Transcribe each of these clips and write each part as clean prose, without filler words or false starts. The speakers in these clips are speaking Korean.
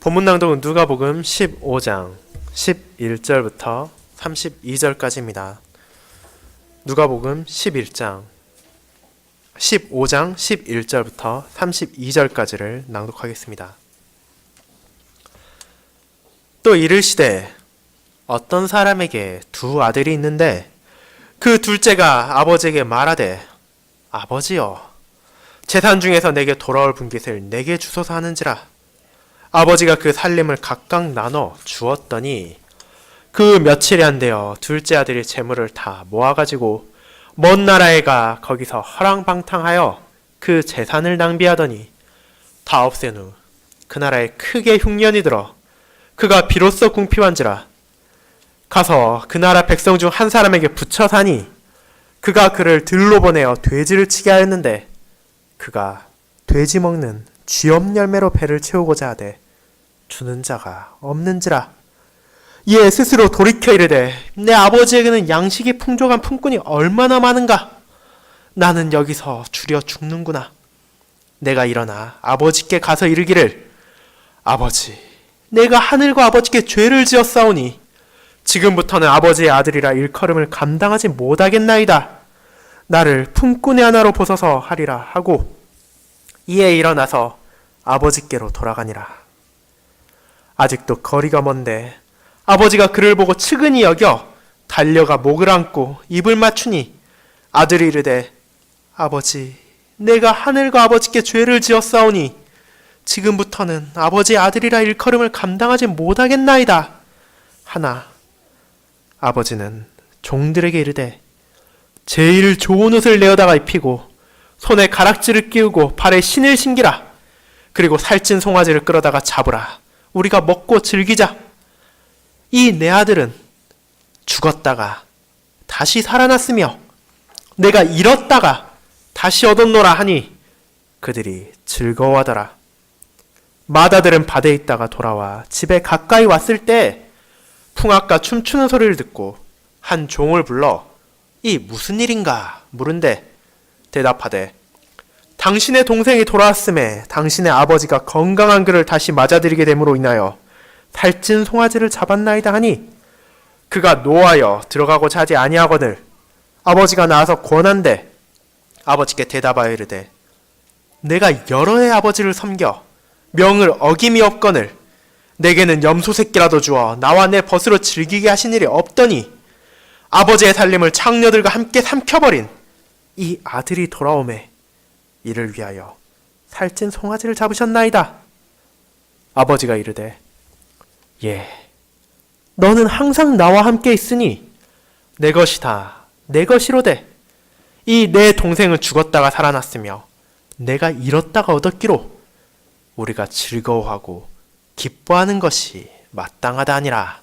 본문 낭독은 누가복음 15장 11절부터 32절까지입니다. 누가복음 15장 11절부터 32절까지를 낭독하겠습니다. 또 이르시되 어떤 사람에게 두 아들이 있는데 그 둘째가 아버지에게 말하되 아버지여 재산 중에서 내게 돌아올 분깃을 내게 주소서 하는지라. 아버지가 그 살림을 각각 나눠 주었더니 그 며칠이 안 되어 둘째 아들이 재물을 다 모아가지고 먼 나라에 가 거기서 허랑방탕하여 그 재산을 낭비하더니 다 없앤 후 그 나라에 크게 흉년이 들어 그가 비로소 궁핍한지라. 가서 그 나라 백성 중 한 사람에게 붙여 사니 그가 그를 들로 보내어 돼지를 치게 하였는데 그가 돼지 먹는 쥐엄 열매로 배를 채우고자 하되 주는 자가 없는지라. 이에 스스로 돌이켜 이르되 내 아버지에게는 양식이 풍족한 품꾼이 얼마나 많은가. 나는 여기서 주려 죽는구나. 내가 일어나 아버지께 가서 이르기를 아버지 내가 하늘과 아버지께 죄를 지었사오니 지금부터는 아버지의 아들이라 일컬음을 감당하지 못하겠나이다. 나를 품꾼의 하나로 보소서 하리라 하고 이에 일어나서 아버지께로 돌아가니라. 아직도 거리가 먼데 아버지가 그를 보고 측은히 여겨 달려가 목을 안고 입을 맞추니 아들이 이르되 아버지 내가 하늘과 아버지께 죄를 지었사오니 지금부터는 아버지의 아들이라 일컬음을 감당하지 못하겠나이다 하나 아버지는 종들에게 이르되 제일 좋은 옷을 내어다가 입히고 손에 가락지를 끼우고 발에 신을 신기라. 그리고 살찐 송아지를 끌어다가 잡으라. 우리가 먹고 즐기자. 이 내 아들은 죽었다가 다시 살아났으며 내가 잃었다가 다시 얻었노라 하니 그들이 즐거워하더라. 맏아들은 밭에 있다가 돌아와 집에 가까이 왔을 때 풍악과 춤추는 소리를 듣고 한 종을 불러 이 무슨 일인가 물은데 대답하되 당신의 동생이 돌아왔음에 당신의 아버지가 건강한 그를 다시 맞아들이게 됨으로 인하여 살찐 송아지를 잡았나이다 하니 그가 노하여 들어가고자 하지 아니하거늘 아버지가 나와서 권한대 아버지께 대답하여 이르되 내가 여러 해 아버지를 섬겨 명을 어김이 없거늘 내게는 염소 새끼라도 주어 나와 내 벗으로 즐기게 하신 일이 없더니 아버지의 살림을 창녀들과 함께 삼켜버린 이 아들이 돌아오매 이를 위하여 살찐 송아지를 잡으셨나이다. 아버지가 이르되 예 너는 항상 나와 함께 있으니 내 것이다 내 것이로되 이 내 동생은 죽었다가 살아났으며 내가 잃었다가 얻었기로 우리가 즐거워하고 기뻐하는 것이 마땅하다 하니라.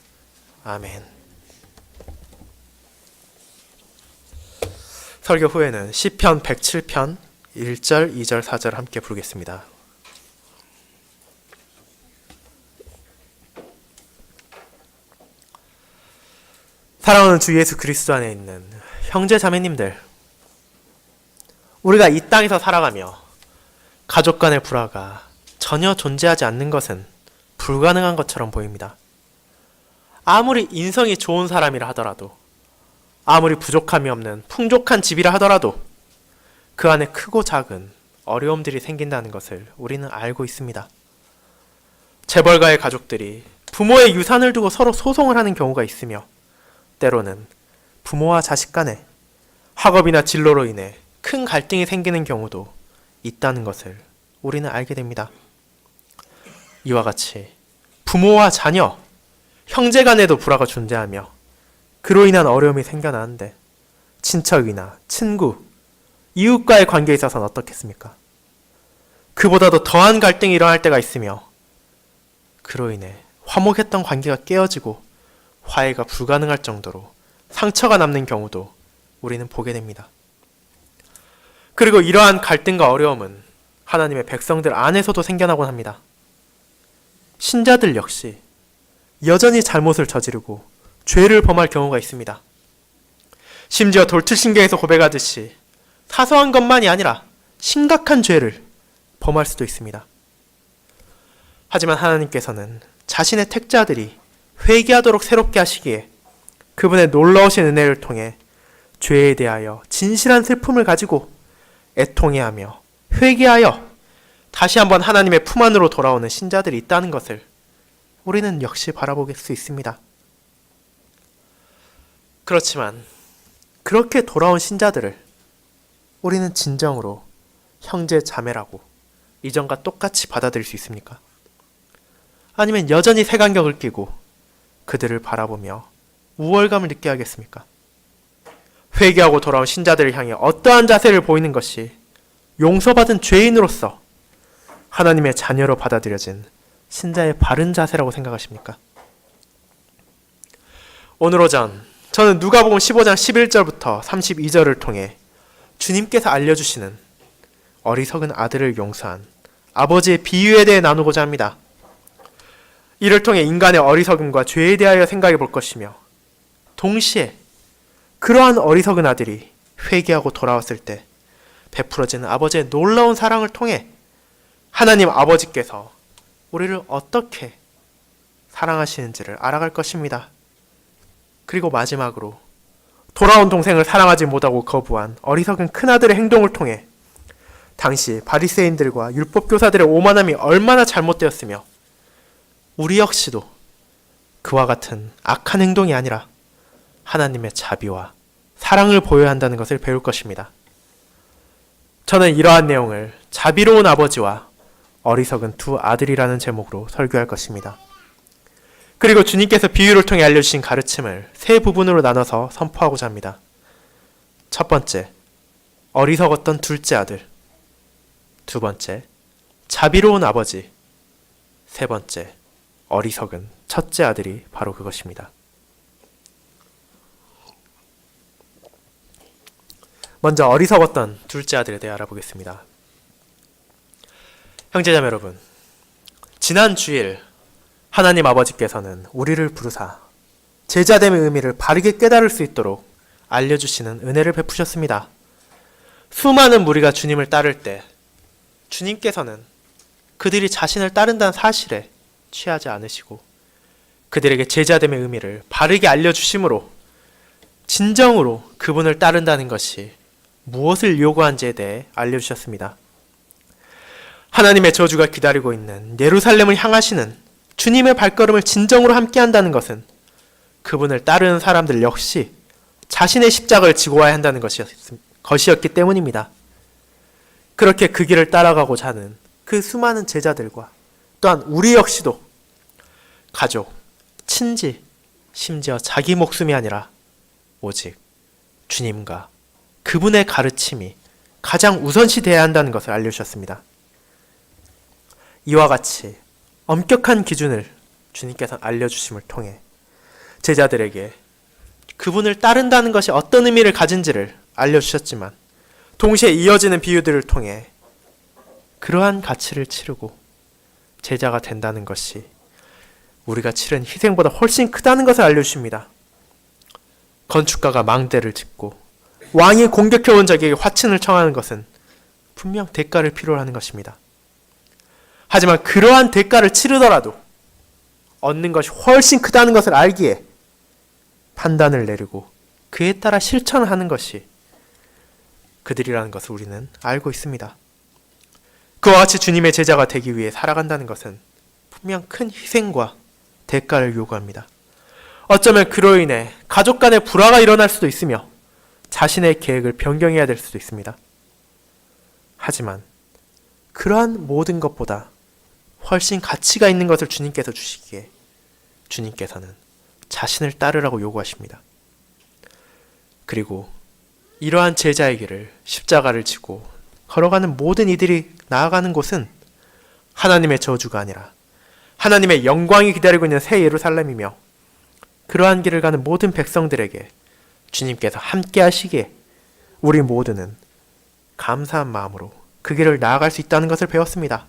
아멘. 설교 후에는 시편 107편 1절, 2절, 4절 함께 부르겠습니다. 사랑하는 주 예수 그리스도 안에 있는 형제 자매님들, 우리가 이 땅에서 살아가며 가족 간의 불화가 전혀 존재하지 않는 것은 불가능한 것처럼 보입니다. 아무리 인성이 좋은 사람이라 하더라도 아무리 부족함이 없는 풍족한 집이라 하더라도 그 안에 크고 작은 어려움들이 생긴다는 것을 우리는 알고 있습니다. 재벌가의 가족들이 부모의 유산을 두고 서로 소송을 하는 경우가 있으며 때로는 부모와 자식 간에 학업이나 진로로 인해 큰 갈등이 생기는 경우도 있다는 것을 우리는 알게 됩니다. 이와 같이 부모와 자녀, 형제 간에도 불화가 존재하며 그로 인한 어려움이 생겨나는데 친척이나 친구, 이웃과의 관계에 있어서는 어떻겠습니까? 그보다도 더한 갈등이 일어날 때가 있으며 그로 인해 화목했던 관계가 깨어지고 화해가 불가능할 정도로 상처가 남는 경우도 우리는 보게 됩니다. 그리고 이러한 갈등과 어려움은 하나님의 백성들 안에서도 생겨나곤 합니다. 신자들 역시 여전히 잘못을 저지르고 죄를 범할 경우가 있습니다. 심지어 돌투신경에서 고백하듯이 사소한 것만이 아니라 심각한 죄를 범할 수도 있습니다. 하지만 하나님께서는 자신의 택자들이 회개하도록 새롭게 하시기에 그분의 놀라우신 은혜를 통해 죄에 대하여 진실한 슬픔을 가지고 애통해하며 회개하여 다시 한번 하나님의 품 안으로 돌아오는 신자들이 있다는 것을 우리는 역시 바라볼 수 있습니다. 그렇지만 그렇게 돌아온 신자들을 우리는 진정으로 형제 자매라고 이전과 똑같이 받아들일 수 있습니까? 아니면 여전히 색안경을 끼고 그들을 바라보며 우월감을 느껴야 하겠습니까? 회개하고 돌아온 신자들을 향해 어떠한 자세를 보이는 것이 용서받은 죄인으로서 하나님의 자녀로 받아들여진 신자의 바른 자세라고 생각하십니까? 오늘 오전 저는 누가복음 15장 11절부터 32절을 통해 주님께서 알려주시는 어리석은 아들을 용서한 아버지의 비유에 대해 나누고자 합니다. 이를 통해 인간의 어리석음과 죄에 대하여 생각해 볼 것이며 동시에 그러한 어리석은 아들이 회개하고 돌아왔을 때 베풀어지는 아버지의 놀라운 사랑을 통해 하나님 아버지께서 우리를 어떻게 사랑하시는지를 알아갈 것입니다. 그리고 마지막으로 돌아온 동생을 사랑하지 못하고 거부한 어리석은 큰아들의 행동을 통해 당시 바리새인들과 율법교사들의 오만함이 얼마나 잘못되었으며 우리 역시도 그와 같은 악한 행동이 아니라 하나님의 자비와 사랑을 보여야 한다는 것을 배울 것입니다. 저는 이러한 내용을 자비로운 아버지와 어리석은 두 아들이라는 제목으로 설교할 것입니다. 그리고 주님께서 비유를 통해 알려주신 가르침을 세 부분으로 나눠서 선포하고자 합니다. 첫 번째, 어리석었던 둘째 아들. 두 번째, 자비로운 아버지. 세 번째, 어리석은 첫째 아들이 바로 그것입니다. 먼저 어리석었던 둘째 아들에 대해 알아보겠습니다. 형제자매 여러분, 지난 주일 하나님 아버지께서는 우리를 부르사 제자됨의 의미를 바르게 깨달을 수 있도록 알려주시는 은혜를 베푸셨습니다. 수많은 무리가 주님을 따를 때 주님께서는 그들이 자신을 따른다는 사실에 취하지 않으시고 그들에게 제자됨의 의미를 바르게 알려주심으로 진정으로 그분을 따른다는 것이 무엇을 요구한지에 대해 알려주셨습니다. 하나님의 저주가 기다리고 있는 예루살렘을 향하시는 주님의 발걸음을 진정으로 함께한다는 것은 그분을 따르는 사람들 역시 자신의 십자가를 지고 와야 한다는 것이었기 때문입니다. 그렇게 그 길을 따라가고자 하는 그 수많은 제자들과 또한 우리 역시도 가족, 친지, 심지어 자기 목숨이 아니라 오직 주님과 그분의 가르침이 가장 우선시 돼야 한다는 것을 알려주셨습니다. 이와 같이 엄격한 기준을 주님께서 알려주심을 통해 제자들에게 그분을 따른다는 것이 어떤 의미를 가진지를 알려주셨지만 동시에 이어지는 비유들을 통해 그러한 가치를 치르고 제자가 된다는 것이 우리가 치른 희생보다 훨씬 크다는 것을 알려주십니다. 건축가가 망대를 짓고 왕이 공격해온 적에게 화친을 청하는 것은 분명 대가를 필요로 하는 것입니다. 하지만 그러한 대가를 치르더라도 얻는 것이 훨씬 크다는 것을 알기에 판단을 내리고 그에 따라 실천을 하는 것이 그들이라는 것을 우리는 알고 있습니다. 그와 같이 주님의 제자가 되기 위해 살아간다는 것은 분명 큰 희생과 대가를 요구합니다. 어쩌면 그로 인해 가족 간의 불화가 일어날 수도 있으며 자신의 계획을 변경해야 될 수도 있습니다. 하지만 그러한 모든 것보다 훨씬 가치가 있는 것을 주님께서 주시기에 주님께서는 자신을 따르라고 요구하십니다. 그리고 이러한 제자의 길을 십자가를 지고 걸어가는 모든 이들이 나아가는 곳은 하나님의 저주가 아니라 하나님의 영광이 기다리고 있는 새 예루살렘이며 그러한 길을 가는 모든 백성들에게 주님께서 함께 하시기에 우리 모두는 감사한 마음으로 그 길을 나아갈 수 있다는 것을 배웠습니다.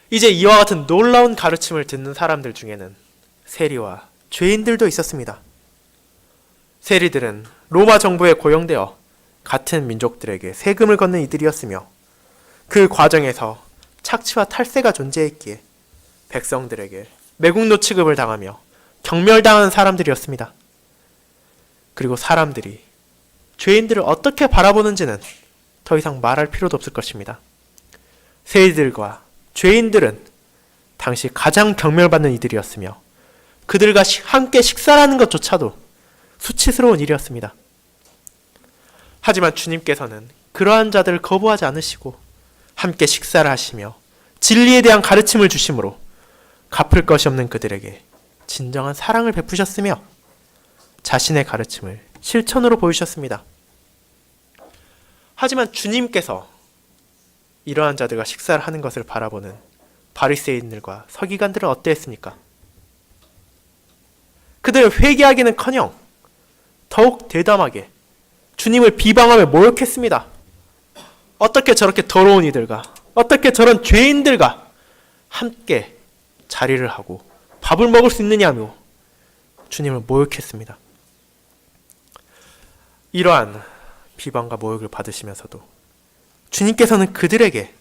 이제 이와 같은 놀라운 가르침을 듣는 사람들 중에는 세리와 죄인들도 있었습니다. 세리들은 로마 정부에 고용되어 같은 민족들에게 세금을 걷는 이들이었으며 그 과정에서 착취와 탈세가 존재했기에 백성들에게 매국노 취급을 당하며 경멸당하는 사람들이었습니다. 그리고 사람들이 죄인들을 어떻게 바라보는지는 더 이상 말할 필요도 없을 것입니다. 세리들과 죄인들은 당시 가장 경멸받는 이들이었으며 그들과 함께 식사하는 것조차도 수치스러운 일이었습니다. 하지만 주님께서는 그러한 자들을 거부하지 않으시고 함께 식사를 하시며 진리에 대한 가르침을 주심으로 갚을 것이 없는 그들에게 진정한 사랑을 베푸셨으며 자신의 가르침을 실천으로 보이셨습니다. 하지만 주님께서 이러한 자들과 식사를 하는 것을 바라보는 바리새인들과 서기관들은 어떠했습니까? 그들은 회개하기는커녕 더욱 대담하게 주님을 비방하며 모욕했습니다. 어떻게 저렇게 더러운 이들과 어떻게 저런 죄인들과 함께 자리를 하고 밥을 먹을 수 있느냐며 주님을 모욕했습니다. 이러한 비방과 모욕을 받으시면서도 주님께서는 그들에게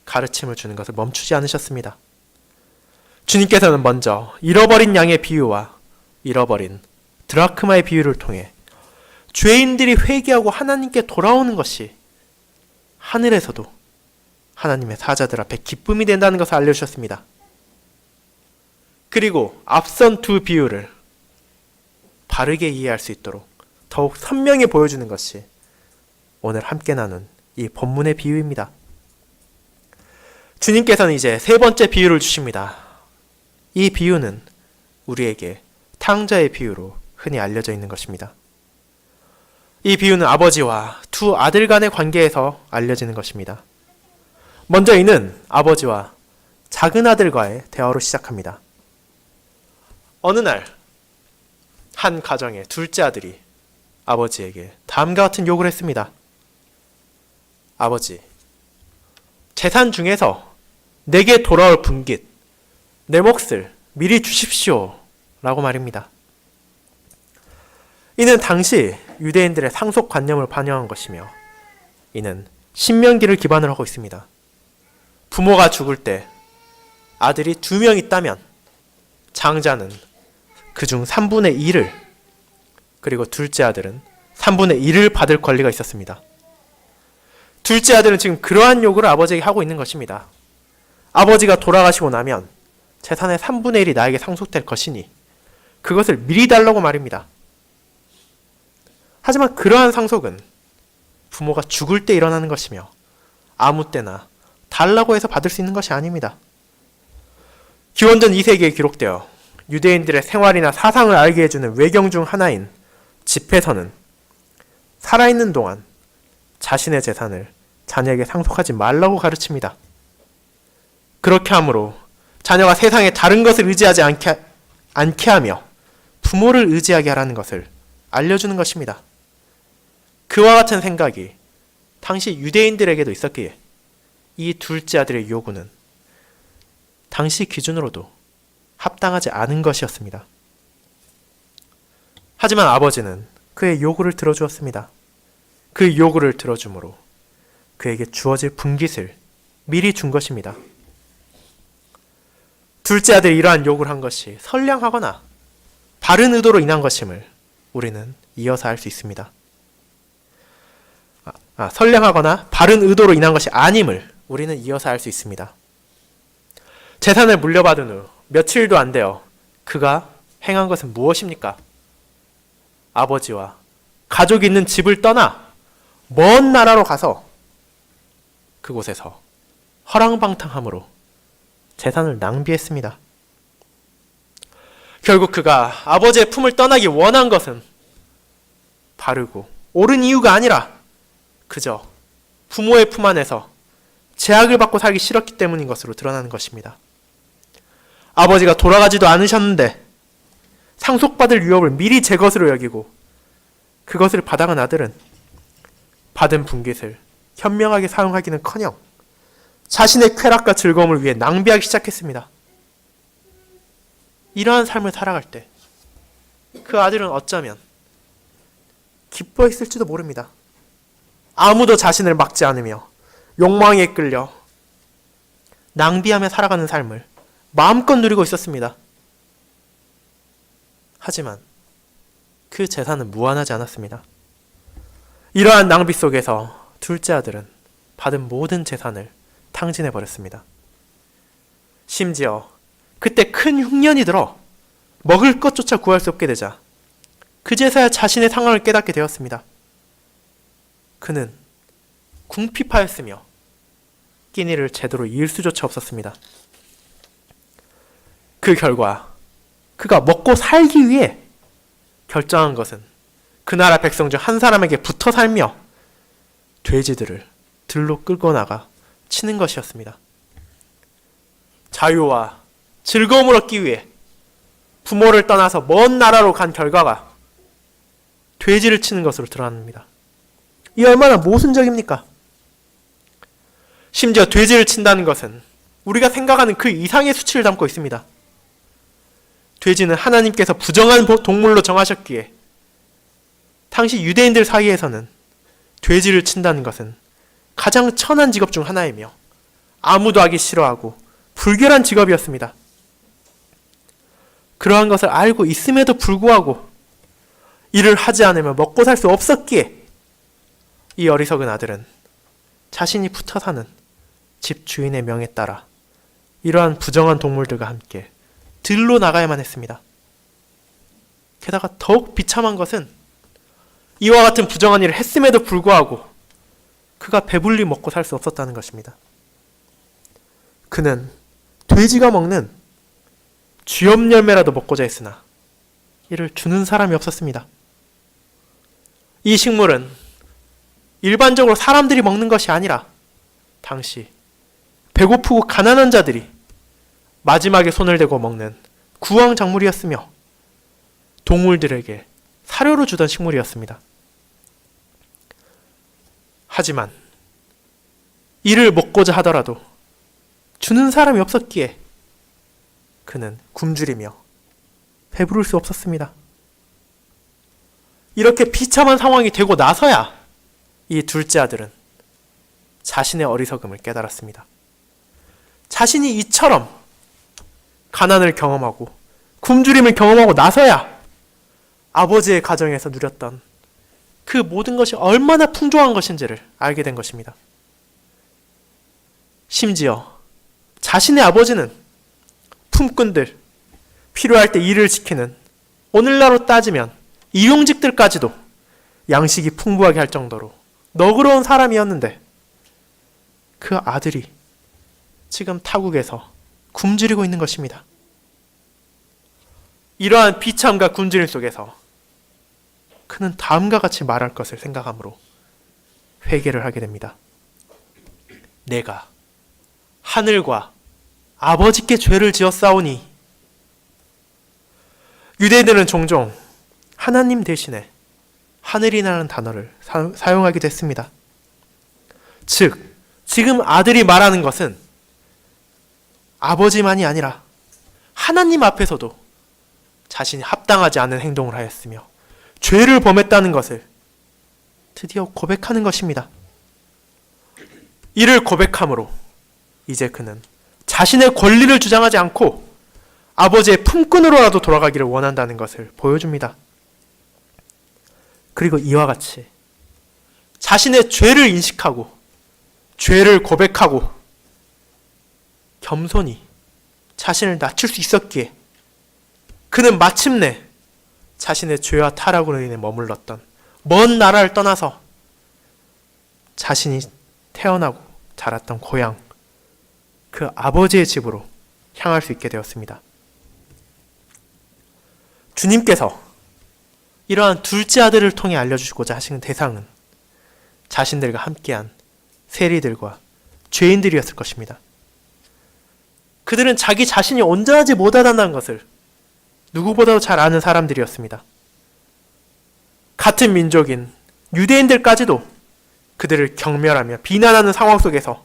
가르침을 주는 것을 멈추지 않으셨습니다. 주님께서는 먼저 잃어버린 양의 비유와 잃어버린 드라크마의 비유를 통해 죄인들이 회개하고 하나님께 돌아오는 것이 하늘에서도 하나님의 사자들 앞에 기쁨이 된다는 것을 알려주셨습니다. 그리고 앞선 두 비유를 바르게 이해할 수 있도록 더욱 선명히 보여주는 것이 오늘 함께 나눈 이 본문의 비유입니다. 주님께서는 이제 세 번째 비유를 주십니다. 이 비유는 우리에게 탕자의 비유로 흔히 알려져 있는 것입니다. 이 비유는 아버지와 두 아들 간의 관계에서 알려지는 것입니다. 먼저 이는 아버지와 작은 아들과의 대화로 시작합니다. 어느 날 한 가정의 둘째 아들이 아버지에게 다음과 같은 요구를 했습니다. 아버지, 재산 중에서 내게 돌아올 분깃, 내 몫을 미리 주십시오 라고 말입니다. 이는 당시 유대인들의 상속관념을 반영한 것이며 이는 신명기를 기반으로 하고 있습니다. 부모가 죽을 때 아들이 2명 있다면 장자는 그중 3분의 1을 그리고 둘째 아들은 3분의 1을 받을 권리가 있었습니다. 둘째 아들은 지금 그러한 요구를 아버지에게 하고 있는 것입니다. 아버지가 돌아가시고 나면 재산의 3분의 1이 나에게 상속될 것이니 그것을 미리 달라고 말입니다. 하지만 그러한 상속은 부모가 죽을 때 일어나는 것이며 아무 때나 달라고 해서 받을 수 있는 것이 아닙니다. 기원전 2세기에 기록되어 유대인들의 생활이나 사상을 알게 해주는 외경 중 하나인 집회서는 살아있는 동안 자신의 재산을 자녀에게 상속하지 말라고 가르칩니다. 그렇게 함으로 자녀가 세상에 다른 것을 의지하지 않게 하며 부모를 의지하게 하라는 것을 알려주는 것입니다. 그와 같은 생각이 당시 유대인들에게도 있었기에 이 둘째 아들의 요구는 당시 기준으로도 합당하지 않은 것이었습니다. 하지만 아버지는 그의 요구를 들어주었습니다. 그 요구를 들어주므로 그에게 주어질 분깃을 미리 준 것입니다. 둘째 아들이 이러한 요구를 한 것이 선량하거나 바른 의도로 인한 것임을 우리는 이어서 알 수 있습니다. 선량하거나 바른 의도로 인한 것이 아님을 우리는 이어서 알 수 있습니다. 재산을 물려받은 후 며칠도 안 되어 그가 행한 것은 무엇입니까? 아버지와 가족이 있는 집을 떠나 먼 나라로 가서 그곳에서 허랑방탕함으로 재산을 낭비했습니다. 결국 그가 아버지의 품을 떠나기 원한 것은 바르고 옳은 이유가 아니라 그저 부모의 품 안에서 제약을 받고 살기 싫었기 때문인 것으로 드러나는 것입니다. 아버지가 돌아가지도 않으셨는데 상속받을 위협을 미리 제 것으로 여기고 그것을 받아간 아들은 받은 분깃을 현명하게 사용하기는커녕 자신의 쾌락과 즐거움을 위해 낭비하기 시작했습니다. 이러한 삶을 살아갈 때 그 아들은 어쩌면 기뻐했을지도 모릅니다. 아무도 자신을 막지 않으며 욕망에 끌려 낭비하며 살아가는 삶을 마음껏 누리고 있었습니다. 하지만 그 재산은 무한하지 않았습니다. 이러한 낭비 속에서 둘째 아들은 받은 모든 재산을 탕진해버렸습니다. 심지어 그때 큰 흉년이 들어 먹을 것조차 구할 수 없게 되자 그제서야 자신의 상황을 깨닫게 되었습니다. 그는 궁핍하였으며 끼니를 제대로 이을 수조차 없었습니다. 그 결과 그가 먹고 살기 위해 결정한 것은 그 나라 백성 중 한 사람에게 붙어 살며 돼지들을 들로 끌고 나가 치는 것이었습니다. 자유와 즐거움을 얻기 위해 부모를 떠나서 먼 나라로 간 결과가 돼지를 치는 것으로 드러납니다. 이 얼마나 모순적입니까? 심지어 돼지를 친다는 것은 우리가 생각하는 그 이상의 수치를 담고 있습니다. 돼지는 하나님께서 부정한 동물로 정하셨기에 당시 유대인들 사이에서는 돼지를 친다는 것은 가장 천한 직업 중 하나이며 아무도 하기 싫어하고 불결한 직업이었습니다. 그러한 것을 알고 있음에도 불구하고 일을 하지 않으면 먹고 살 수 없었기에 이 어리석은 아들은 자신이 붙어 사는 집 주인의 명에 따라 이러한 부정한 동물들과 함께 들로 나가야만 했습니다. 게다가 더욱 비참한 것은 이와 같은 부정한 일을 했음에도 불구하고 그가 배불리 먹고 살 수 없었다는 것입니다. 그는 돼지가 먹는 쥐염 열매라도 먹고자 했으나 이를 주는 사람이 없었습니다. 이 식물은 일반적으로 사람들이 먹는 것이 아니라 당시 배고프고 가난한 자들이 마지막에 손을 대고 먹는 구황 작물이었으며 동물들에게 사료로 주던 식물이었습니다. 하지만 이를 먹고자 하더라도 주는 사람이 없었기에 그는 굶주리며 배부를 수 없었습니다. 이렇게 비참한 상황이 되고 나서야 이 둘째 아들은 자신의 어리석음을 깨달았습니다. 자신이 이처럼 가난을 경험하고 굶주림을 경험하고 나서야 아버지의 가정에서 누렸던 그 모든 것이 얼마나 풍족한 것인지를 알게 된 것입니다. 심지어 자신의 아버지는 품꾼들, 필요할 때 일을 지키는 오늘날로 따지면 일용직들까지도 양식이 풍부하게 할 정도로 너그러운 사람이었는데 그 아들이 지금 타국에서 굶주리고 있는 것입니다. 이러한 비참과 굶주림 속에서 그는 다음과 같이 말할 것을 생각하므로 회개를 하게 됩니다. 내가 하늘과 아버지께 죄를 지었사오니. 유대인들은 종종 하나님 대신에 하늘이라는 단어를 사용하기도 했습니다. 즉, 지금 아들이 말하는 것은 아버지만이 아니라 하나님 앞에서도 자신이 합당하지 않은 행동을 하였으며 죄를 범했다는 것을 드디어 고백하는 것입니다. 이를 고백함으로 이제 그는 자신의 권리를 주장하지 않고 아버지의 품꾼으로라도 돌아가기를 원한다는 것을 보여줍니다. 그리고 이와 같이 자신의 죄를 인식하고 죄를 고백하고 겸손히 자신을 낮출 수 있었기에 그는 마침내 자신의 죄와 타락으로 인해 머물렀던 먼 나라를 떠나서 자신이 태어나고 자랐던 고향, 그 아버지의 집으로 향할 수 있게 되었습니다. 주님께서 이러한 둘째 아들을 통해 알려주시고자 하시는 대상은 자신들과 함께한 세리들과 죄인들이었을 것입니다. 그들은 자기 자신이 온전하지 못하다는 것을 누구보다도 잘 아는 사람들이었습니다. 같은 민족인 유대인들까지도 그들을 경멸하며 비난하는 상황 속에서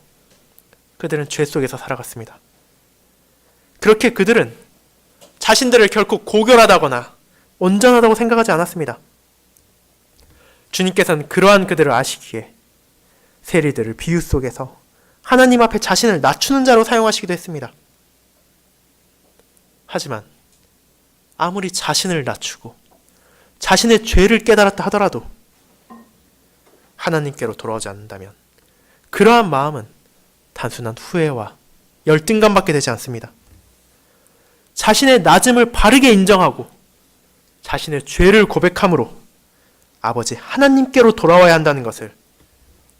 그들은 죄 속에서 살아갔습니다. 그렇게 그들은 자신들을 결코 고결하다거나 온전하다고 생각하지 않았습니다. 주님께서는 그러한 그들을 아시기에 세리들을 비유 속에서 하나님 앞에 자신을 낮추는 자로 사용하시기도 했습니다. 하지만 아무리 자신을 낮추고 자신의 죄를 깨달았다 하더라도 하나님께로 돌아오지 않는다면 그러한 마음은 단순한 후회와 열등감밖에 되지 않습니다. 자신의 낮음을 바르게 인정하고 자신의 죄를 고백함으로 아버지 하나님께로 돌아와야 한다는 것을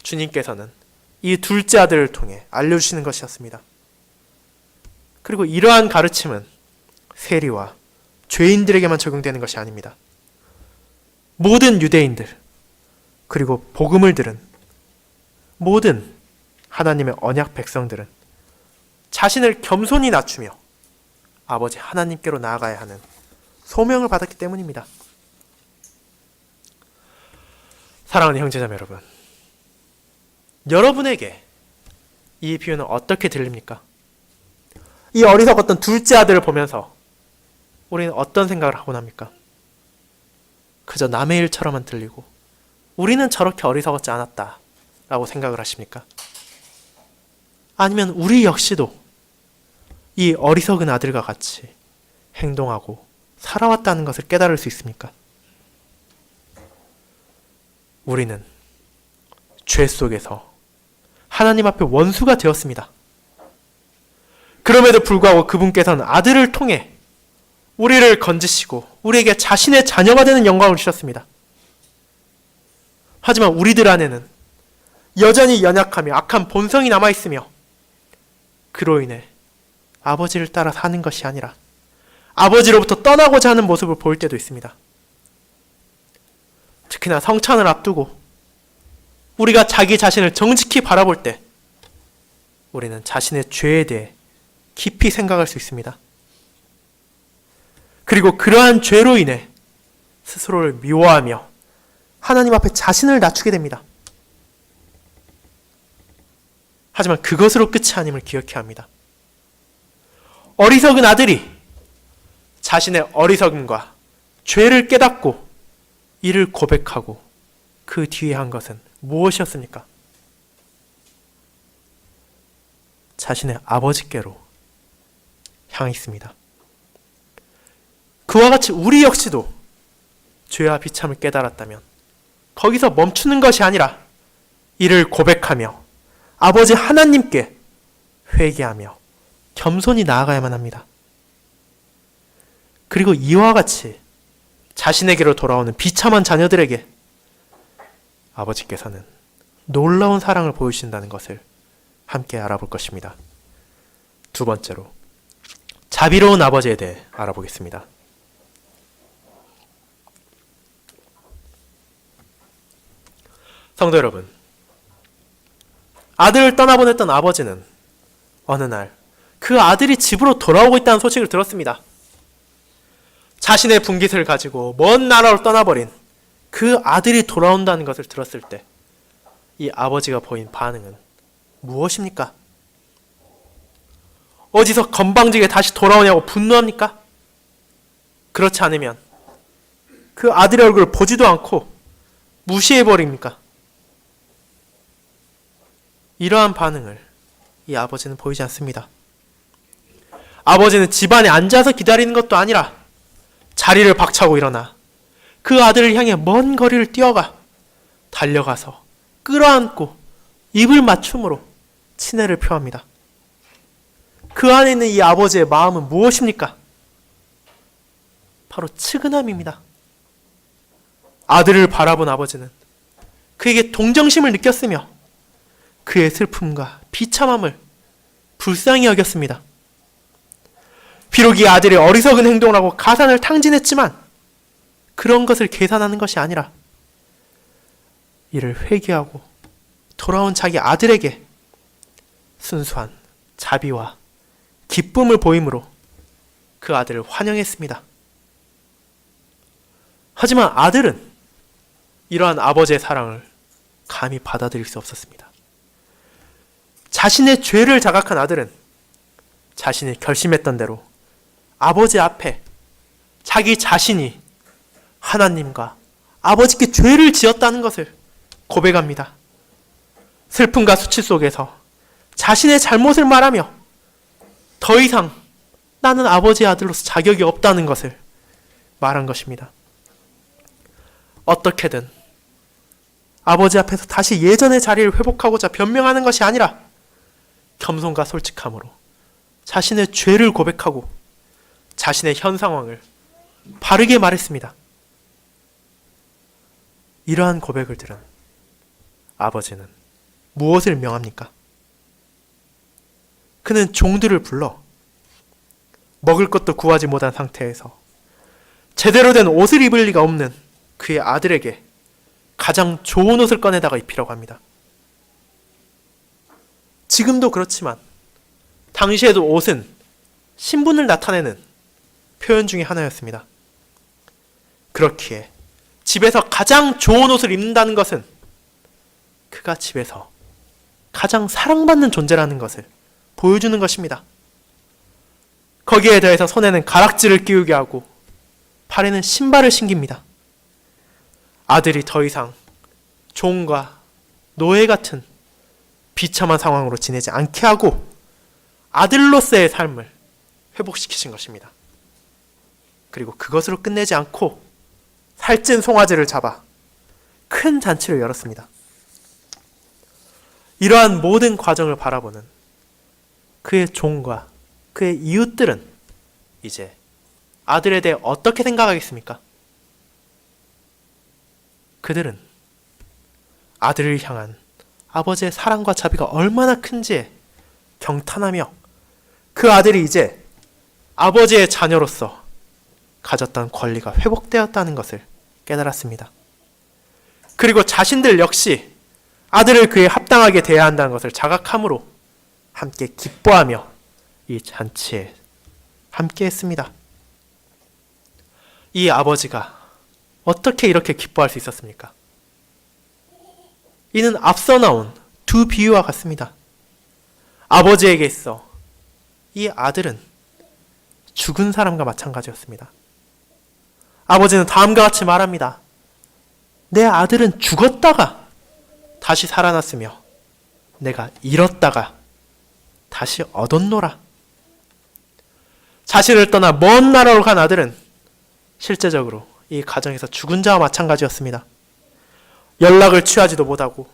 주님께서는 이 둘째 아들을 통해 알려주시는 것이었습니다. 그리고 이러한 가르침은 세리와 죄인들에게만 적용되는 것이 아닙니다. 모든 유대인들, 그리고 복음을 들은 모든 하나님의 언약 백성들은 자신을 겸손히 낮추며 아버지 하나님께로 나아가야 하는 소명을 받았기 때문입니다. 사랑하는 형제자매 여러분, 여러분에게 이 비유는 어떻게 들립니까? 이 어리석었던 둘째 아들을 보면서 우리는 어떤 생각을 하곤 합니까? 그저 남의 일처럼만 들리고 우리는 저렇게 어리석었지 않았다 라고 생각을 하십니까? 아니면 우리 역시도 이 어리석은 아들과 같이 행동하고 살아왔다는 것을 깨달을 수 있습니까? 우리는 죄 속에서 하나님 앞에 원수가 되었습니다. 그럼에도 불구하고 그분께서는 아들을 통해 우리를 건지시고 우리에게 자신의 자녀가 되는 영광을 주셨습니다. 하지만 우리들 안에는 여전히 연약하며 악한 본성이 남아있으며 그로 인해 아버지를 따라 사는 것이 아니라 아버지로부터 떠나고자 하는 모습을 보일 때도 있습니다. 특히나 성찬을 앞두고 우리가 자기 자신을 정직히 바라볼 때 우리는 자신의 죄에 대해 깊이 생각할 수 있습니다. 그리고 그러한 죄로 인해 스스로를 미워하며 하나님 앞에 자신을 낮추게 됩니다. 하지만 그것으로 끝이 아님을 기억해야 합니다. 어리석은 아들이 자신의 어리석음과 죄를 깨닫고 이를 고백하고 그 뒤에 한 것은 무엇이었습니까? 자신의 아버지께로 향했습니다. 그와 같이 우리 역시도 죄와 비참을 깨달았다면 거기서 멈추는 것이 아니라 이를 고백하며 아버지 하나님께 회개하며 겸손히 나아가야만 합니다. 그리고 이와 같이 자신에게로 돌아오는 비참한 자녀들에게 아버지께서는 놀라운 사랑을 보여주신다는 것을 함께 알아볼 것입니다. 두 번째로 자비로운 아버지에 대해 알아보겠습니다. 성도 여러분, 아들을 떠나보냈던 아버지는 어느 날 그 아들이 집으로 돌아오고 있다는 소식을 들었습니다. 자신의 분깃을 가지고 먼 나라로 떠나버린 그 아들이 돌아온다는 것을 들었을 때 이 아버지가 보인 반응은 무엇입니까? 어디서 건방지게 다시 돌아오냐고 분노합니까? 그렇지 않으면 그 아들의 얼굴을 보지도 않고 무시해버립니까? 이러한 반응을 이 아버지는 보이지 않습니다. 아버지는 집안에 앉아서 기다리는 것도 아니라 자리를 박차고 일어나 그 아들을 향해 먼 거리를 뛰어가 달려가서 끌어안고 입을 맞춤으로 친애를 표합니다. 그 안에 있는 이 아버지의 마음은 무엇입니까? 바로 측은함입니다. 아들을 바라본 아버지는 그에게 동정심을 느꼈으며 그의 슬픔과 비참함을 불쌍히 여겼습니다. 비록 이 아들이 어리석은 행동을 하고 가산을 탕진했지만 그런 것을 계산하는 것이 아니라 이를 회개하고 돌아온 자기 아들에게 순수한 자비와 기쁨을 보임으로 그 아들을 환영했습니다. 하지만 아들은 이러한 아버지의 사랑을 감히 받아들일 수 없었습니다. 자신의 죄를 자각한 아들은 자신이 결심했던 대로 아버지 앞에 자기 자신이 하나님과 아버지께 죄를 지었다는 것을 고백합니다. 슬픔과 수치 속에서 자신의 잘못을 말하며 더 이상 나는 아버지의 아들로서 자격이 없다는 것을 말한 것입니다. 어떻게든 아버지 앞에서 다시 예전의 자리를 회복하고자 변명하는 것이 아니라 겸손과 솔직함으로 자신의 죄를 고백하고 자신의 현 상황을 바르게 말했습니다. 이러한 고백을 들은 아버지는 무엇을 명합니까? 그는 종들을 불러 먹을 것도 구하지 못한 상태에서 제대로 된 옷을 입을 리가 없는 그의 아들에게 가장 좋은 옷을 꺼내다가 입히라고 합니다. 지금도 그렇지만 당시에도 옷은 신분을 나타내는 표현 중에 하나였습니다. 그렇기에 집에서 가장 좋은 옷을 입는다는 것은 그가 집에서 가장 사랑받는 존재라는 것을 보여주는 것입니다. 거기에 더해서 손에는 가락지를 끼우게 하고 발에는 신발을 신깁니다. 아들이 더 이상 종과 노예 같은 비참한 상황으로 지내지 않게 하고 아들로서의 삶을 회복시키신 것입니다. 그리고 그것으로 끝내지 않고 살찐 송아지를 잡아 큰 잔치를 열었습니다. 이러한 모든 과정을 바라보는 그의 종과 그의 이웃들은 이제 아들에 대해 어떻게 생각하겠습니까? 그들은 아들을 향한 아버지의 사랑과 자비가 얼마나 큰지에 경탄하며 그 아들이 이제 아버지의 자녀로서 가졌던 권리가 회복되었다는 것을 깨달았습니다. 그리고 자신들 역시 아들을 그에 합당하게 대해야 한다는 것을 자각함으로 함께 기뻐하며 이 잔치에 함께 했습니다. 이 아버지가 어떻게 이렇게 기뻐할 수 있었습니까? 이는 앞서 나온 두 비유와 같습니다. 아버지에게 있어 이 아들은 죽은 사람과 마찬가지였습니다. 아버지는 다음과 같이 말합니다. 내 아들은 죽었다가 다시 살아났으며 내가 잃었다가 다시 얻었노라. 자신을 떠나 먼 나라로 간 아들은 실제적으로 이 가정에서 죽은 자와 마찬가지였습니다. 연락을 취하지도 못하고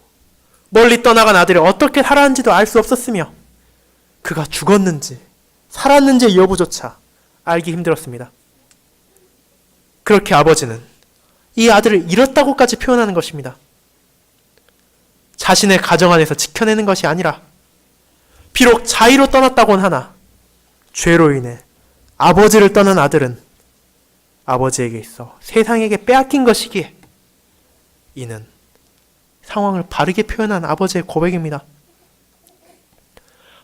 멀리 떠나간 아들이 어떻게 살았는지도 알 수 없었으며 그가 죽었는지 살았는지의 여부조차 알기 힘들었습니다. 그렇게 아버지는 이 아들을 잃었다고까지 표현하는 것입니다. 자신의 가정 안에서 지켜내는 것이 아니라 비록 자의로 떠났다곤 하나 죄로 인해 아버지를 떠난 아들은 아버지에게 있어 세상에게 빼앗긴 것이기에 이는 상황을 바르게 표현한 아버지의 고백입니다.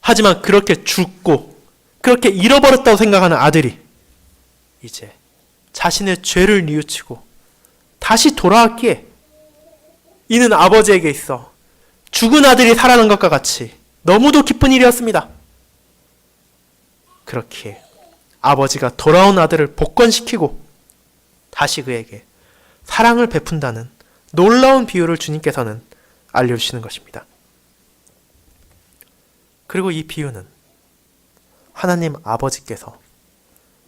하지만 그렇게 죽고 그렇게 잃어버렸다고 생각하는 아들이 이제 자신의 죄를 뉘우치고 다시 돌아왔기에 이는 아버지에게 있어 죽은 아들이 살아난 것과 같이 너무도 기쁜 일이었습니다. 그렇기에 아버지가 돌아온 아들을 복권시키고 다시 그에게 사랑을 베푼다는 놀라운 비유를 주님께서는 알려주시는 것입니다. 그리고 이 비유는 하나님 아버지께서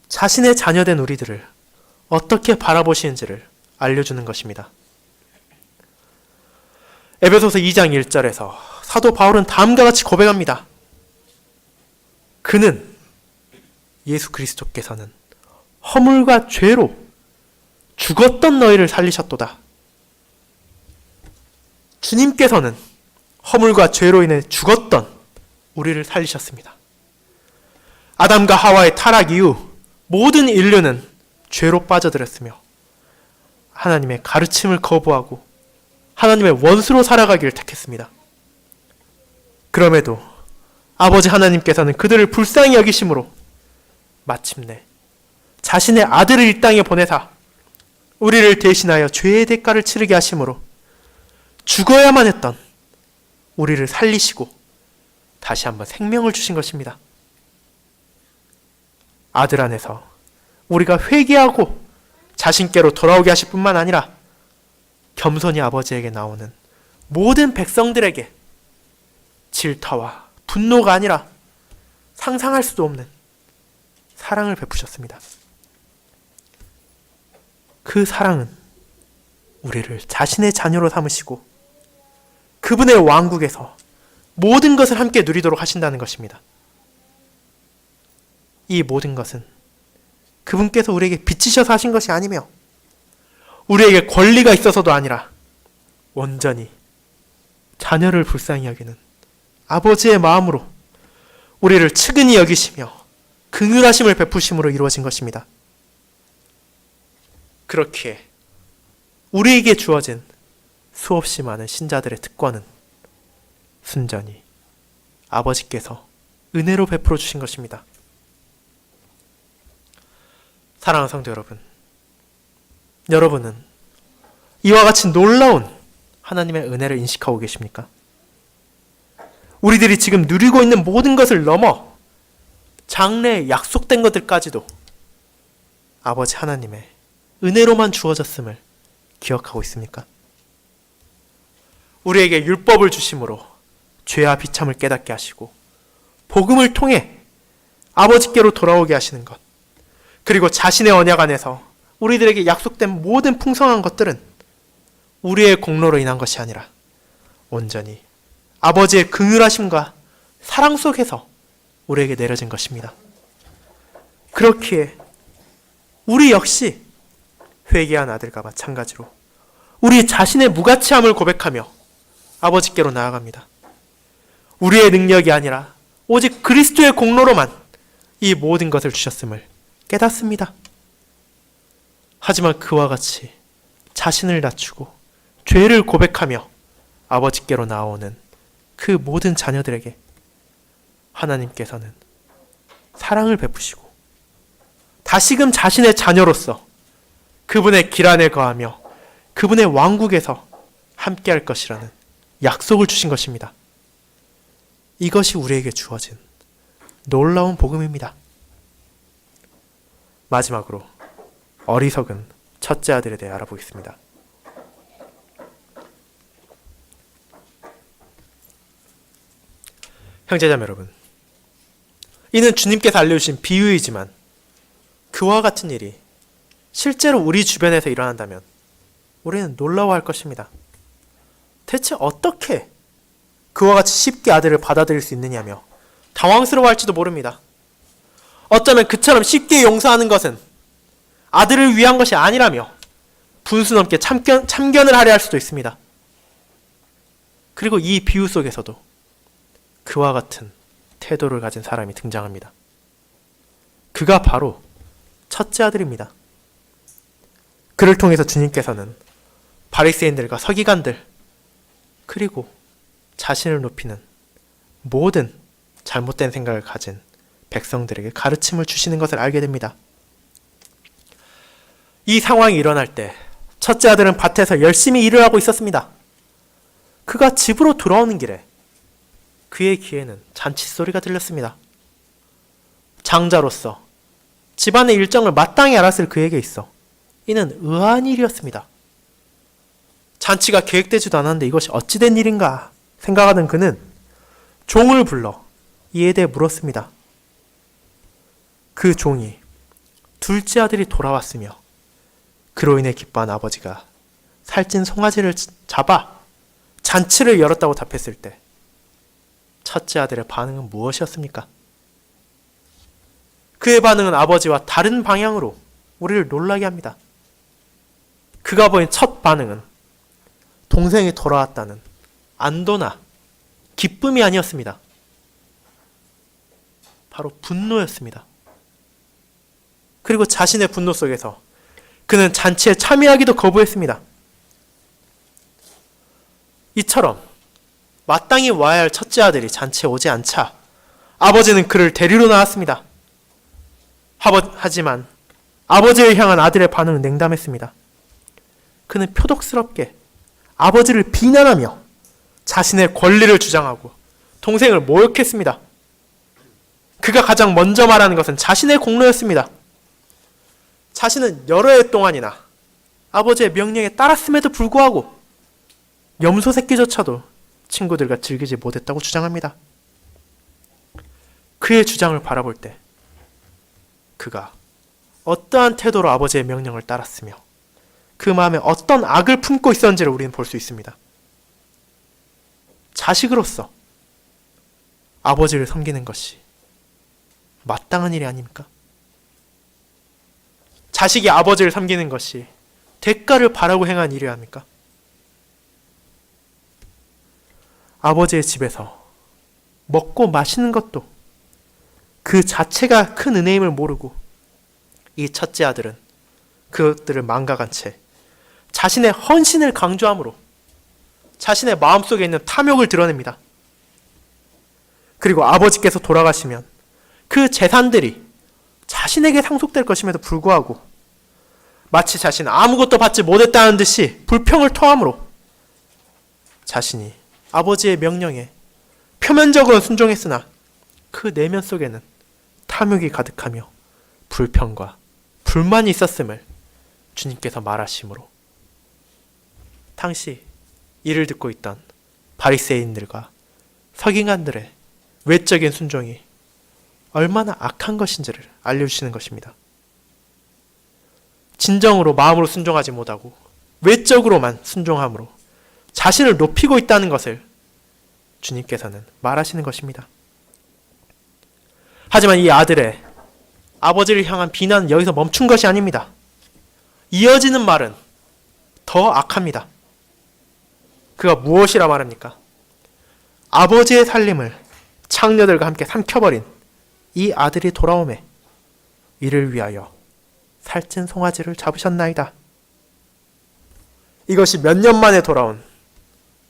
자신의 자녀된 우리들을 어떻게 바라보시는지를 알려주는 것입니다. 에베소서 2장 1절에서 사도 바울은 다음과 같이 고백합니다. 그는 예수 그리스도께서는 허물과 죄로 죽었던 너희를 살리셨도다. 주님께서는 허물과 죄로 인해 죽었던 우리를 살리셨습니다. 아담과 하와의 타락 이후 모든 인류는 죄로 빠져들었으며 하나님의 가르침을 거부하고 하나님의 원수로 살아가기를 택했습니다. 그럼에도 아버지 하나님께서는 그들을 불쌍히 여기심으로 마침내 자신의 아들을 이 땅에 보내사 우리를 대신하여 죄의 대가를 치르게 하심으로 죽어야만 했던 우리를 살리시고 다시 한번 생명을 주신 것입니다. 아들 안에서 우리가 회개하고 자신께로 돌아오게 하실 뿐만 아니라 겸손히 아버지에게 나오는 모든 백성들에게 질타와 분노가 아니라 상상할 수도 없는 사랑을 베푸셨습니다. 그 사랑은 우리를 자신의 자녀로 삼으시고 그분의 왕국에서 모든 것을 함께 누리도록 하신다는 것입니다. 이 모든 것은 그분께서 우리에게 빚지셔서 하신 것이 아니며 우리에게 권리가 있어서도 아니라 온전히 자녀를 불쌍히 여기는 아버지의 마음으로 우리를 측은히 여기시며 긍휼하심을 베푸심으로 이루어진 것입니다. 그렇기에 우리에게 주어진 수없이 많은 신자들의 특권은 순전히 아버지께서 은혜로 베풀어 주신 것입니다. 사랑하는 성도 여러분, 여러분은 이와 같이 놀라운 하나님의 은혜를 인식하고 계십니까? 우리들이 지금 누리고 있는 모든 것을 넘어 장래에 약속된 것들까지도 아버지 하나님의 은혜로만 주어졌음을 기억하고 있습니까? 우리에게 율법을 주심으로 죄와 비참을 깨닫게 하시고 복음을 통해 아버지께로 돌아오게 하시는 것, 그리고 자신의 언약 안에서 우리들에게 약속된 모든 풍성한 것들은 우리의 공로로 인한 것이 아니라 온전히 아버지의 긍휼하심과 사랑 속에서 우리에게 내려진 것입니다. 그렇기에 우리 역시 회개한 아들과 마찬가지로 우리 자신의 무가치함을 고백하며 아버지께로 나아갑니다. 우리의 능력이 아니라 오직 그리스도의 공로로만 이 모든 것을 주셨음을 깨닫습니다. 하지만 그와 같이 자신을 낮추고 죄를 고백하며 아버지께로 나오는 그 모든 자녀들에게 하나님께서는 사랑을 베푸시고 다시금 자신의 자녀로서 그분의 길 안에 거하며 그분의 왕국에서 함께할 것이라는 약속을 주신 것입니다. 이것이 우리에게 주어진 놀라운 복음입니다. 마지막으로 어리석은 첫째 아들에 대해 알아보겠습니다. 형제자매 여러분, 이는 주님께서 알려주신 비유이지만 그와 같은 일이 실제로 우리 주변에서 일어난다면 우리는 놀라워할 것입니다. 대체 어떻게 그와 같이 쉽게 아들을 받아들일 수 있느냐며 당황스러워할지도 모릅니다. 어쩌면 그처럼 쉽게 용서하는 것은 아들을 위한 것이 아니라며 분수 넘게 참견을 하려 할 수도 있습니다. 그리고 이 비유 속에서도 그와 같은 태도를 가진 사람이 등장합니다. 그가 바로 첫째 아들입니다. 그를 통해서 주님께서는 바리새인들과 서기관들 그리고 자신을 높이는 모든 잘못된 생각을 가진 백성들에게 가르침을 주시는 것을 알게 됩니다. 이 상황이 일어날 때 첫째 아들은 밭에서 열심히 일을 하고 있었습니다. 그가 집으로 돌아오는 길에 그의 귀에는 잔치 소리가 들렸습니다. 장자로서 집안의 일정을 마땅히 알았을 그에게 있어 이는 의아한 일이었습니다. 잔치가 계획되지도 않았는데 이것이 어찌된 일인가 생각하던 그는 종을 불러 이에 대해 물었습니다. 그 종이 둘째 아들이 돌아왔으며 그로 인해 기뻐한 아버지가 살찐 송아지를 잡아 잔치를 열었다고 답했을 때 첫째 아들의 반응은 무엇이었습니까? 그의 반응은 아버지와 다른 방향으로 우리를 놀라게 합니다. 그가 보인 첫 반응은 동생이 돌아왔다는 안도나 기쁨이 아니었습니다. 바로 분노였습니다. 그리고 자신의 분노 속에서 그는 잔치에 참여하기도 거부했습니다. 이처럼 마땅히 와야 할 첫째 아들이 잔치에 오지 않자 아버지는 그를 데리러 나왔습니다. 하지만 아버지를 향한 아들의 반응은 냉담했습니다. 그는 표독스럽게 아버지를 비난하며 자신의 권리를 주장하고 동생을 모욕했습니다. 그가 가장 먼저 말하는 것은 자신의 공로였습니다. 자신은 여러 해 동안이나 아버지의 명령에 따랐음에도 불구하고 염소 새끼조차도 친구들과 즐기지 못했다고 주장합니다. 그의 주장을 바라볼 때 그가 어떠한 태도로 아버지의 명령을 따랐으며 그 마음에 어떤 악을 품고 있었는지를 우리는 볼 수 있습니다. 자식으로서 아버지를 섬기는 것이 마땅한 일이 아닙니까? 자식이 아버지를 섬기는 것이 대가를 바라고 행한 일이 아닙니까? 아버지의 집에서 먹고 마시는 것도 그 자체가 큰 은혜임을 모르고 이 첫째 아들은 그것들을 망각한 채 자신의 헌신을 강조함으로 자신의 마음속에 있는 탐욕을 드러냅니다. 그리고 아버지께서 돌아가시면 그 재산들이 자신에게 상속될 것임에도 불구하고 마치 자신은 아무것도 받지 못했다는 듯이 불평을 토함으로 자신이 아버지의 명령에 표면적으로는 순종했으나 그 내면 속에는 탐욕이 가득하며 불평과 불만이 있었음을 주님께서 말하심으로 당시 이를 듣고 있던 바리새인들과 서기관들의 외적인 순종이 얼마나 악한 것인지를 알려주시는 것입니다. 진정으로 마음으로 순종하지 못하고 외적으로만 순종함으로 자신을 높이고 있다는 것을 주님께서는 말하시는 것입니다. 하지만 이 아들의 아버지를 향한 비난은 여기서 멈춘 것이 아닙니다. 이어지는 말은 더 악합니다. 그가 무엇이라 말합니까? 아버지의 살림을 창녀들과 함께 삼켜버린 이 아들이 돌아오매 이를 위하여 살찐 송아지를 잡으셨나이다. 이것이 몇 년 만에 돌아온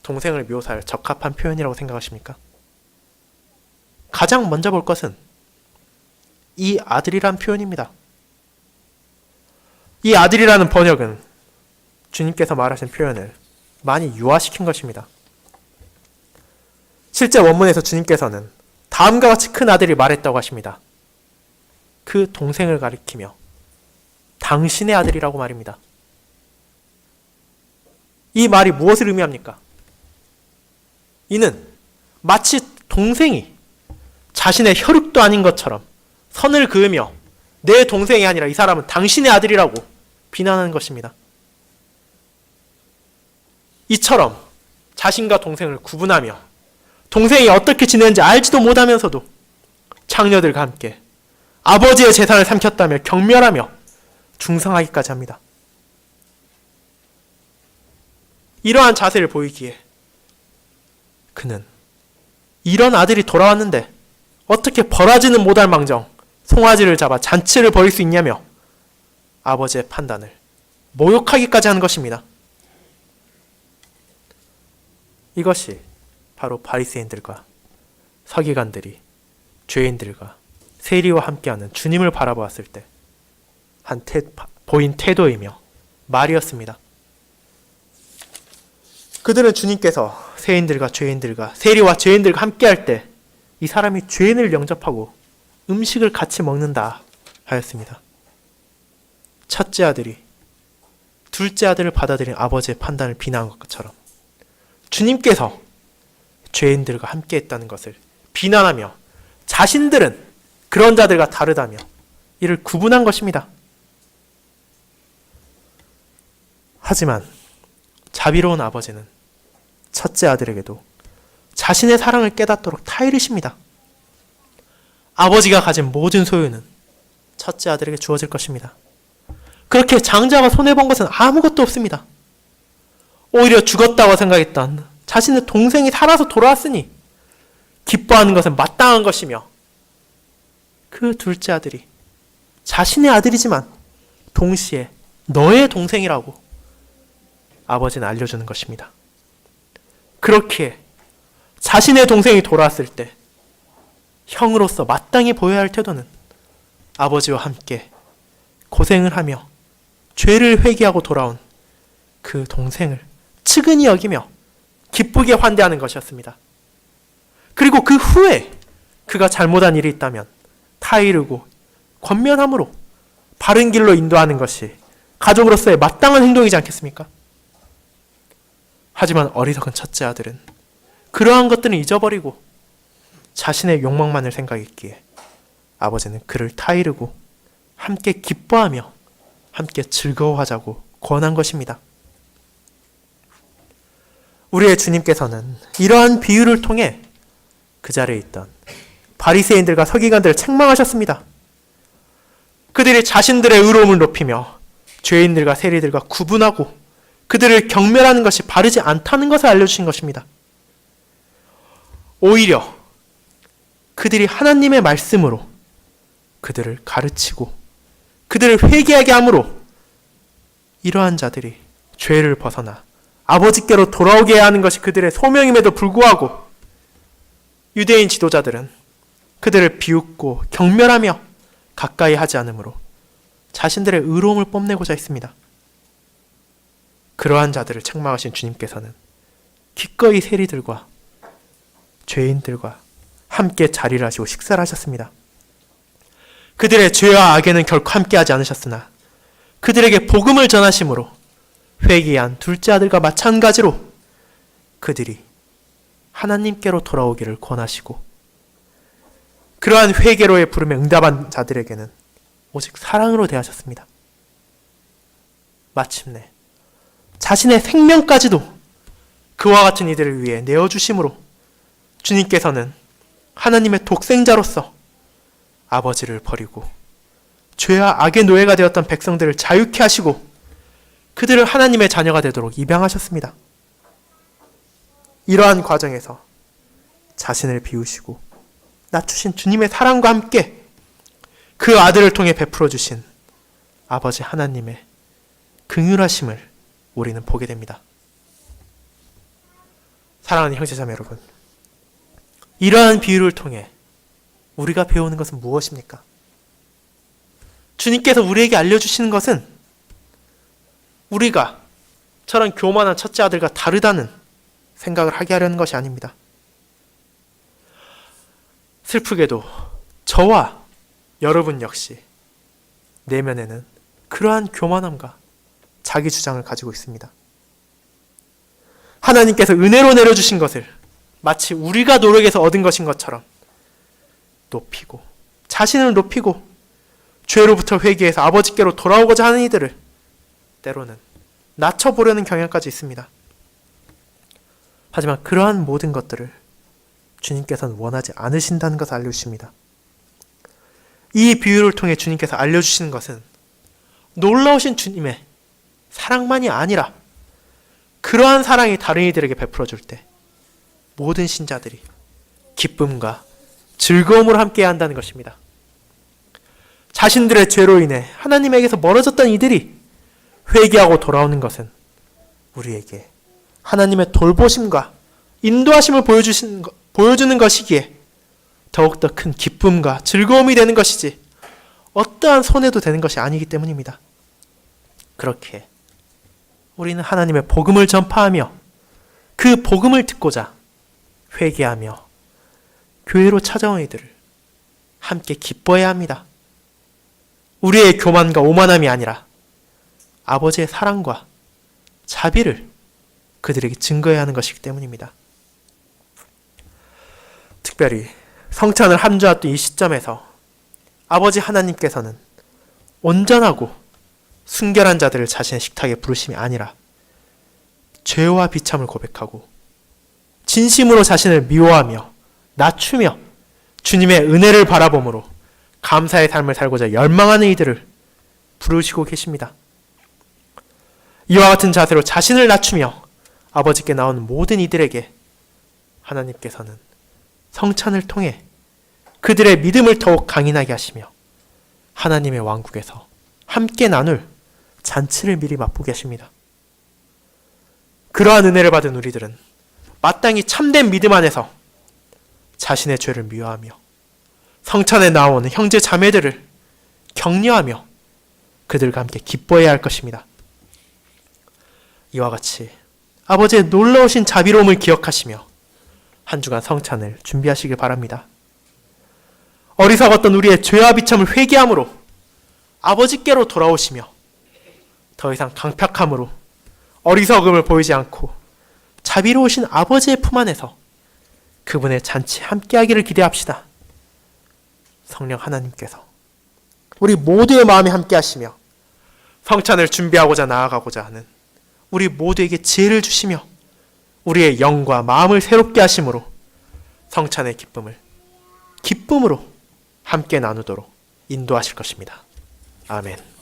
동생을 묘사할 적합한 표현이라고 생각하십니까? 가장 먼저 볼 것은 이 아들이란 표현입니다. 이 아들이라는 번역은 주님께서 말하신 표현을 많이 유화시킨 것입니다. 실제 원문에서 주님께서는 다음과 같이 큰 아들이 말했다고 하십니다. 그 동생을 가리키며 당신의 아들이라고 말입니다. 이 말이 무엇을 의미합니까? 이는 마치 동생이 자신의 혈육도 아닌 것처럼 선을 그으며 내 동생이 아니라 이 사람은 당신의 아들이라고 비난하는 것입니다. 이처럼 자신과 동생을 구분하며 동생이 어떻게 지내는지 알지도 못하면서도 창녀들과 함께 아버지의 재산을 삼켰다며 경멸하며 중상하기까지 합니다. 이러한 자세를 보이기에 그는 이런 아들이 돌아왔는데 어떻게 벌하지는 못할 망정 송아지를 잡아 잔치를 벌일 수 있냐며 아버지의 판단을 모욕하기까지 하는 것입니다. 이것이 바로 바리새인들과 서기관들이 죄인들과 세리와 함께하는 주님을 바라보았을 때 보인 태도이며 말이었습니다. 그들은 주님께서 세인들과 죄인들과 세리와 죄인들과 함께할 때 이 사람이 죄인을 영접하고 음식을 같이 먹는다 하였습니다. 첫째 아들이 둘째 아들을 받아들인 아버지의 판단을 비난한 것처럼 주님께서 죄인들과 함께했다는 것을 비난하며 자신들은 그런 자들과 다르다며 이를 구분한 것입니다. 하지만 자비로운 아버지는 첫째 아들에게도 자신의 사랑을 깨닫도록 타이르십니다. 아버지가 가진 모든 소유는 첫째 아들에게 주어질 것입니다. 그렇게 장자가 손해본 것은 아무것도 없습니다. 오히려 죽었다고 생각했던 자신의 동생이 살아서 돌아왔으니 기뻐하는 것은 마땅한 것이며 그 둘째 아들이 자신의 아들이지만 동시에 너의 동생이라고 아버지는 알려주는 것입니다. 그렇기에 자신의 동생이 돌아왔을 때 형으로서 마땅히 보여야 할 태도는 아버지와 함께 고생을 하며 죄를 회개하고 돌아온 그 동생을 측은히 여기며 기쁘게 환대하는 것이었습니다. 그리고 그 후에 그가 잘못한 일이 있다면 타이르고 권면함으로 바른 길로 인도하는 것이 가족으로서의 마땅한 행동이지 않겠습니까? 하지만 어리석은 첫째 아들은 그러한 것들은 잊어버리고 자신의 욕망만을 생각했기에 아버지는 그를 타이르고 함께 기뻐하며 함께 즐거워하자고 권한 것입니다. 우리의 주님께서는 이러한 비유를 통해 그 자리에 있던 바리새인들과 서기관들을 책망하셨습니다. 그들이 자신들의 의로움을 높이며 죄인들과 세리들과 구분하고 그들을 경멸하는 것이 바르지 않다는 것을 알려주신 것입니다. 오히려 그들이 하나님의 말씀으로 그들을 가르치고 그들을 회개하게 함으로 이러한 자들이 죄를 벗어나 아버지께로 돌아오게 해야 하는 것이 그들의 소명임에도 불구하고 유대인 지도자들은 그들을 비웃고 경멸하며 가까이 하지 않으므로 자신들의 의로움을 뽐내고자 했습니다. 그러한 자들을 책망하신 주님께서는 기꺼이 세리들과 죄인들과 함께 자리를 하시고 식사를 하셨습니다. 그들의 죄와 악에는 결코 함께하지 않으셨으나 그들에게 복음을 전하심으로 회개한 둘째 아들과 마찬가지로 그들이 하나님께로 돌아오기를 권하시고 그러한 회개로의 부름에 응답한 자들에게는 오직 사랑으로 대하셨습니다. 마침내 자신의 생명까지도 그와 같은 이들을 위해 내어주심으로 주님께서는 하나님의 독생자로서 아버지를 버리고 죄와 악의 노예가 되었던 백성들을 자유케 하시고 그들을 하나님의 자녀가 되도록 입양하셨습니다. 이러한 과정에서 자신을 비우시고 낮추신 주님의 사랑과 함께 그 아들을 통해 베풀어 주신 아버지 하나님의 긍휼하심을 우리는 보게 됩니다. 사랑하는 형제자매 여러분, 이러한 비유를 통해 우리가 배우는 것은 무엇입니까? 주님께서 우리에게 알려주시는 것은 우리가 저런 교만한 첫째 아들과 다르다는 생각을 하게 하려는 것이 아닙니다. 슬프게도 저와 여러분 역시 내면에는 그러한 교만함과 자기 주장을 가지고 있습니다. 하나님께서 은혜로 내려주신 것을 마치 우리가 노력해서 얻은 것인 것처럼 높이고 자신을 높이고 죄로부터 회개해서 아버지께로 돌아오고자 하는 이들을 때로는 낮춰보려는 경향까지 있습니다. 하지만 그러한 모든 것들을 주님께서는 원하지 않으신다는 것을 알려주십니다. 이 비유를 통해 주님께서 알려주시는 것은 놀라우신 주님의 사랑만이 아니라 그러한 사랑이 다른 이들에게 베풀어 줄 때 모든 신자들이 기쁨과 즐거움으로 함께해야 한다는 것입니다. 자신들의 죄로 인해 하나님에게서 멀어졌던 이들이 회개하고 돌아오는 것은 우리에게 하나님의 돌보심과 인도하심을 보여주는 것이기에 더욱더 큰 기쁨과 즐거움이 되는 것이지 어떠한 손해도 되는 것이 아니기 때문입니다. 그렇게 우리는 하나님의 복음을 전파하며 그 복음을 듣고자 회개하며 교회로 찾아온 이들을 함께 기뻐해야 합니다. 우리의 교만과 오만함이 아니라 아버지의 사랑과 자비를 그들에게 증거해야 하는 것이기 때문입니다. 특별히 성찬을 함주했던 이 시점에서 아버지 하나님께서는 온전하고 순결한 자들을 자신의 식탁에 부르심이 아니라 죄와 비참을 고백하고 진심으로 자신을 미워하며 낮추며 주님의 은혜를 바라봄으로 감사의 삶을 살고자 열망하는 이들을 부르시고 계십니다. 이와 같은 자세로 자신을 낮추며 아버지께 나오는 모든 이들에게 하나님께서는 성찬을 통해 그들의 믿음을 더욱 강인하게 하시며 하나님의 왕국에서 함께 나눌 잔치를 미리 맛보게 하십니다. 그러한 은혜를 받은 우리들은 마땅히 참된 믿음 안에서 자신의 죄를 미워하며 성찬에 나오는 형제 자매들을 격려하며 그들과 함께 기뻐해야 할 것입니다. 이와 같이 아버지의 놀라우신 자비로움을 기억하시며 한 주간 성찬을 준비하시길 바랍니다. 어리석었던 우리의 죄와 비참을 회개함으로 아버지께로 돌아오시며 더 이상 강팍함으로 어리석음을 보이지 않고 자비로우신 아버지의 품 안에서 그분의 잔치 함께하기를 기대합시다. 성령 하나님께서 우리 모두의 마음에 함께 하시며 성찬을 준비하고자 나아가고자 하는 우리 모두에게 지혜를 주시며 우리의 영과 마음을 새롭게 하심으로 성찬의 기쁨을 기쁨으로 함께 나누도록 인도하실 것입니다. 아멘.